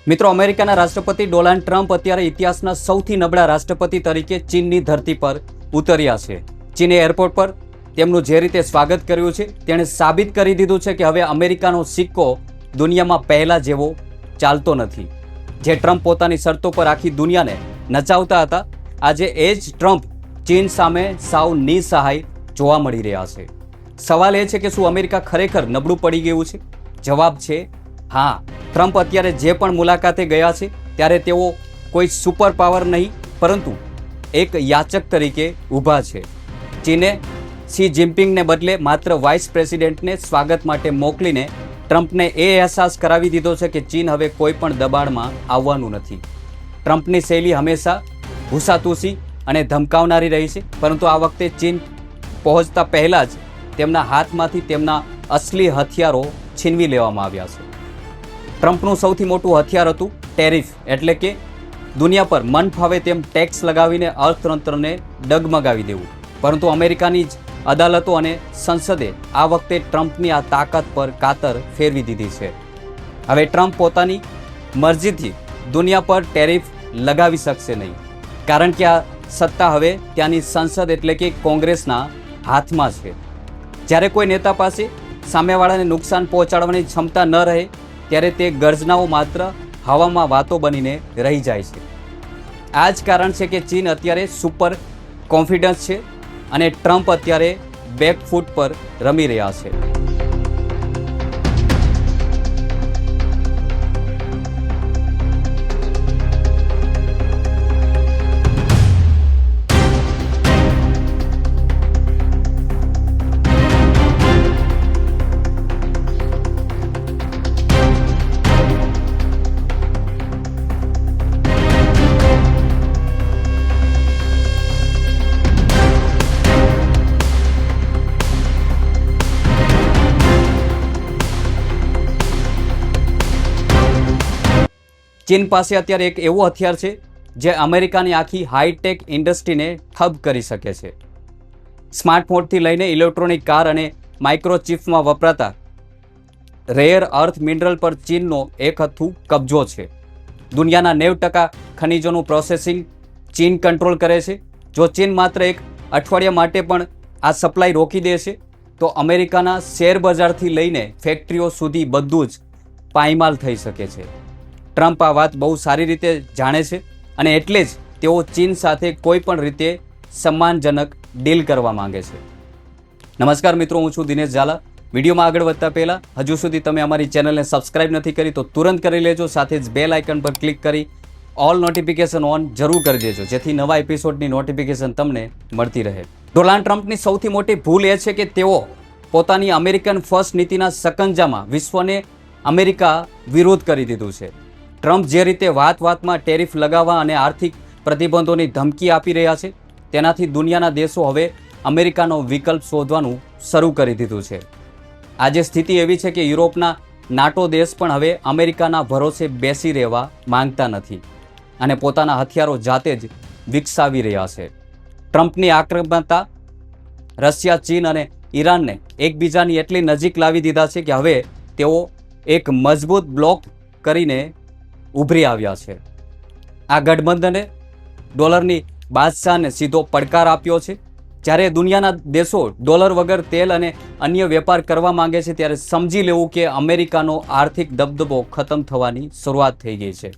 મિત્રો, અમેરિકાના રાષ્ટ્રપતિ ડોનાલ્ડ ટ્રમ્પ અત્યારે ઇતિહાસના સૌથી નબળા રાષ્ટ્રપતિ તરીકે ચીનની ધરતી પર ઉતર્યા છે. ચીને એરપોર્ટ પર તેમનું જે રીતે સ્વાગત કર્યું છે તેણે સાબિત કરી દીધું છે કે હવે અમેરિકાનો સિક્કો દુનિયામાં પહેલા જેવો ચાલતો નથી. જે ટ્રમ્પ પોતાની શરતો પર આખી દુનિયાને નચાવતા હતા, આજે એ જ ટ્રમ્પ ચીન સામે સાવ નિસહાય જોવા મળી રહ્યા છે. સવાલ એ છે કે શું અમેરિકા ખરેખર નબળું પડી ગયું છે? જવાબ છે હા. ટ્રમ્પ અત્યારે જે પણ મુલાકાતે ગયા છે ત્યારે તેઓ કોઈ સુપર પાવર નહીં પરંતુ એક યાચક તરીકે ઊભા છે. ચીને શી જિનપિંગને બદલે માત્ર વાઇસ પ્રેસિડેન્ટને સ્વાગત માટે મોકલીને ટ્રમ્પને એ અહેસાસ કરાવી દીધો છે કે ચીન હવે કોઈ પણ દબાણમાં આવવાનું નથી. ટ્રમ્પની શૈલી હંમેશા ભૂસાતુસી અને ધમકાવનારી રહી છે, પરંતુ આ વખતે ચીન પહોંચતા પહેલાં જ તેમના હાથમાંથી તેમના અસલી હથિયારો છીનવી લેવામાં આવ્યા છે. ટ્રમ્પનું સૌથી મોટું હથિયાર હતું ટેરિફ, એટલે કે દુનિયા પર મન ફાવે તેમ ટેક્સ લગાવીને અર્થતંત્રને ડગમગાવી દેવું. પરંતુ અમેરિકાની જ અદાલતો અને સંસદે આ વખતે ટ્રમ્પની આ તાકાત પર કાતર ફેરવી દીધી છે. હવે ટ્રમ્પ પોતાની મરજીથી દુનિયા પર ટેરિફ લગાવી શકશે નહીં, કારણ કે આ સત્તા હવે ત્યાંની સંસદ એટલે કે કોંગ્રેસના હાથમાં છે. જ્યારે કોઈ નેતા પાસે સામેવાળાને નુકસાન પહોંચાડવાની ક્ષમતા ન રહે ત્યારે તે ગર્જનાઓ માત્ર હવામાં વાતો બનીને રહી જાય છે. આ જ કારણ છે કે ચીન અત્યારે સુપર કોન્ફિડન્સ છે અને ટ્રમ્પ અત્યારે બેકફૂટ પર રમી રહ્યા છે. ચીન પાસે અત્યારે એક એવું હથિયાર છે જે અમેરિકાની આખી હાઈટેક ઇન્ડસ્ટ્રીને ઠપ કરી શકે છે. સ્માર્ટફોનથી લઈને ઇલેક્ટ્રોનિક કાર અને માઇક્રોચિપ્સમાં વપરાતા રેયર અર્થ મિનરલ પર ચીનનો એક હથ્થું કબજો છે. દુનિયાના 90% ખનિજોનું પ્રોસેસિંગ ચીન કંટ્રોલ કરે છે. જો ચીન માત્ર એક અઠવાડિયા માટે પણ આ સપ્લાય રોકી દેશે તો અમેરિકાના શેર બજારથી લઈને ફેક્ટરીઓ સુધી બધું જ પાયમાલ થઈ શકે છે. ટ્રમ્પ આ વાત બહુ સારી રીતે જાણે છે અને એટલે જ તેઓ ચીન સાથે કોઈ પણ રીતે સન્માનજનક ડીલ કરવા માંગે છે. નમસ્કાર મિત્રો, હું છું દિનેશ ઝાલા. વિડીયોમાં આગળ વધતા પહેલાં હજુ સુધી તમે અમારી ચેનલને સબસ્ક્રાઇબ નથી કરી તો તુરંત કરી લેજો. સાથે જ બેલ આઇકન પર ક્લિક કરી ઓલ નોટિફિકેશન ઓન જરૂર કરી દેજો, જેથી નવા એપિસોડની નોટિફિકેશન તમને મળતી રહે. ડોનાલ્ડ ટ્રમ્પની સૌથી મોટી ભૂલ એ છે કે તેઓ પોતાની અમેરિકન ફર્સ્ટ નીતિના સકંજામાં વિશ્વને અમેરિકા વિરોધ કરી દીધું છે. ટ્રમ્પ જે રીતે વાતમાં ટેરિફ લગાવવા અને આર્થિક પ્રતિબંધોની ધમકી આપી રહ્યા છે તેનાથી દુનિયાના દેશો હવે અમેરિકાનો વિકલ્પ શોધવાનું શરૂ કરી દીધું છે. આજે સ્થિતિ એવી છે કે યુરોપના નાટો દેશ પણ હવે અમેરિકાના ભરોસે બેસી રહેવા માંગતા નથી અને પોતાના હથિયારો જાતે જ વિકસાવી રહ્યા છે. ટ્રમ્પની આક્રમકતા રશિયા, ચીન અને ઈરાનને એકબીજાની એટલી નજીક લાવી દીધા છે કે હવે તેઓ એક મજબૂત બ્લોક કરીને ઉભરી આવ્યા છે. આ ગઠબંધને ડોલરની બાદશાહને સીધો પડકાર આપ્યો છે. જ્યારે દુનિયાના દેશો ડોલર વગર તેલ અને અન્ય વેપાર કરવા માંગે છે ત્યારે સમજી લેવું કે અમેરિકાનો આર્થિક દબદબો ખતમ થવાની શરૂઆત થઈ ગઈ છે.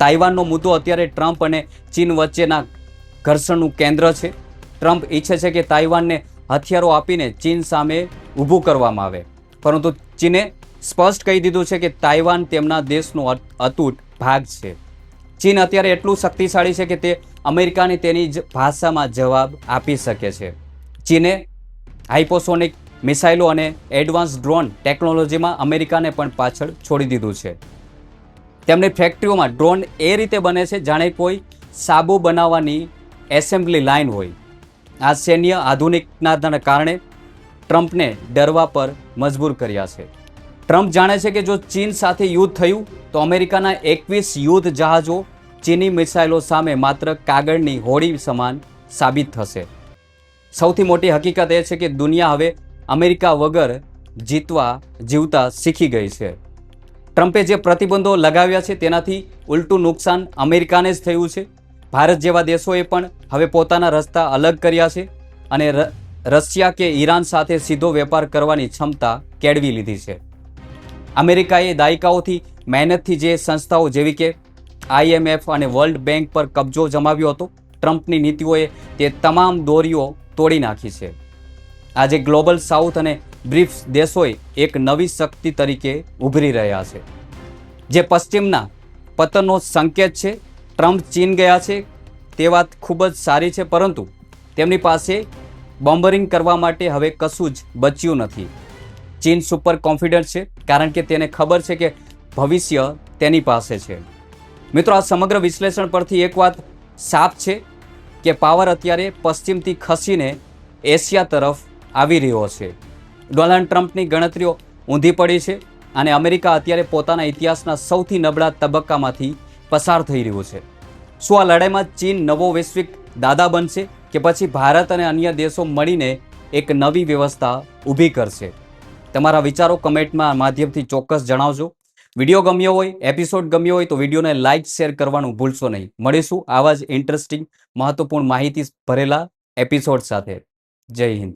તાઇવાનનો મુદ્દો અત્યારે ટ્રમ્પ અને ચીન વચ્ચેના ઘર્ષણનું કેન્દ્ર છે. ટ્રમ્પ ઈચ્છે છે કે તાઇવાનને હથિયારો આપીને ચીન સામે ઊભું કરવામાં આવે, પરંતુ ચીને સ્પષ્ટ કહી દીધું છે કે તાઇવાન તેમના દેશનો અતૂટ ભાગ છે. ચીન અત્યારે એટલું શક્તિશાળી છે કે તે અમેરિકાની તેની જ ભાષામાં જવાબ આપી શકે છે. ચીને હાઇપોસોનિક મિસાઇલો અને એડવાન્સ ડ્રોન ટેકનોલોજીમાં અમેરિકાને પણ પાછળ છોડી દીધું છે. તેમની ફેક્ટરીઓમાં ડ્રોન એ રીતે બને છે જાણે કોઈ સાબુ બનાવવાની એસેમ્બલી લાઇન હોય. આ સૈન્ય આધુનિકતાના કારણે ટ્રમ્પને ડરવા પર મજબૂર કર્યા છે. ટ્રમ્પ જાણે છે કે જો ચીન સાથે યુદ્ધ થયું તો અમેરિકાના 21 યુદ્ધ જહાજો ચીની મિસાઇલો સામે માત્ર કાગળની હોડી સમાન સાબિત થશે. સૌથી મોટી હકીકત એ છે કે દુનિયા હવે અમેરિકા વગર જીવતા શીખી ગઈ છે. ટ્રમ્પે જે પ્રતિબંધો લગાવ્યા છે તેનાથી ઉલટું નુકસાન અમેરિકાને જ થયું છે. ભારત જેવા દેશોએ પણ હવે પોતાના રસ્તા અલગ કર્યા છે અને રશિયા કે ઈરાન સાથે સીધો વેપાર કરવાની ક્ષમતા કેળવી લીધી છે. અમેરિકાએ દાયકાઓથી મહેનતથી જે સંસ્થાઓ જેવી કે IMF અને વર્લ્ડ બેંક પર કબજો જમાવ્યો હતો, ટ્રમ્પની નીતિઓએ તે તમામ દોરીઓ તોડી નાખી છે. આજે ગ્લોબલ સાઉથ અને બ્રિક્સ દેશોએ એક નવી શક્તિ તરીકે ઉભરી રહ્યા છે, જે પશ્ચિમના પતનનો સંકેત છે. ટ્રમ્પ ચીન ગયા છે તે વાત ખૂબ જ સારી છે, પરંતુ તેમની પાસે બોમ્બરિંગ કરવા માટે હવે કશું જ બચ્યું નથી. ચીન સુપર કોન્ફિડન્ટ છે કારણ કે તેને ખબર છે કે ભવિષ્ય તેની પાસે છે. મિત્રો, આ સમગ્ર વિશ્લેષણ પરથી એક વાત સાફ છે કે પાવર અત્યારે પશ્ચિમથી ખસીને એશિયા તરફ આવી રહ્યો છે. ડોનાલ્ડ ટ્રમ્પની ગણતરીઓ ઊંધી પડી છે અને અમેરિકા અત્યારે પોતાના ઇતિહાસના સૌથી નબળા તબક્કામાંથી પસાર થઈ રહ્યું છે. શું આ લડાઈમાં ચીન નવો વૈશ્વિક દાદા બનશે કે પછી ભારત અને અન્ય દેશો મળીને એક નવી વ્યવસ્થા ઊભી કરશે? તમારા વિચારો કમેન્ટમાં માધ્યમથી ચોક્કસ જણાવજો. વિડીયો ગમ્યો હોય, એપિસોડ ગમ્યો હોય તો વિડીયોને લાઇક શેર કરવાનું ભૂલશો નહીં. મળીશું આવા જ ઇન્ટરેસ્ટિંગ મહત્વપૂર્ણ માહિતી ભરેલા એપિસોડ સાથે. જય હિન્દ.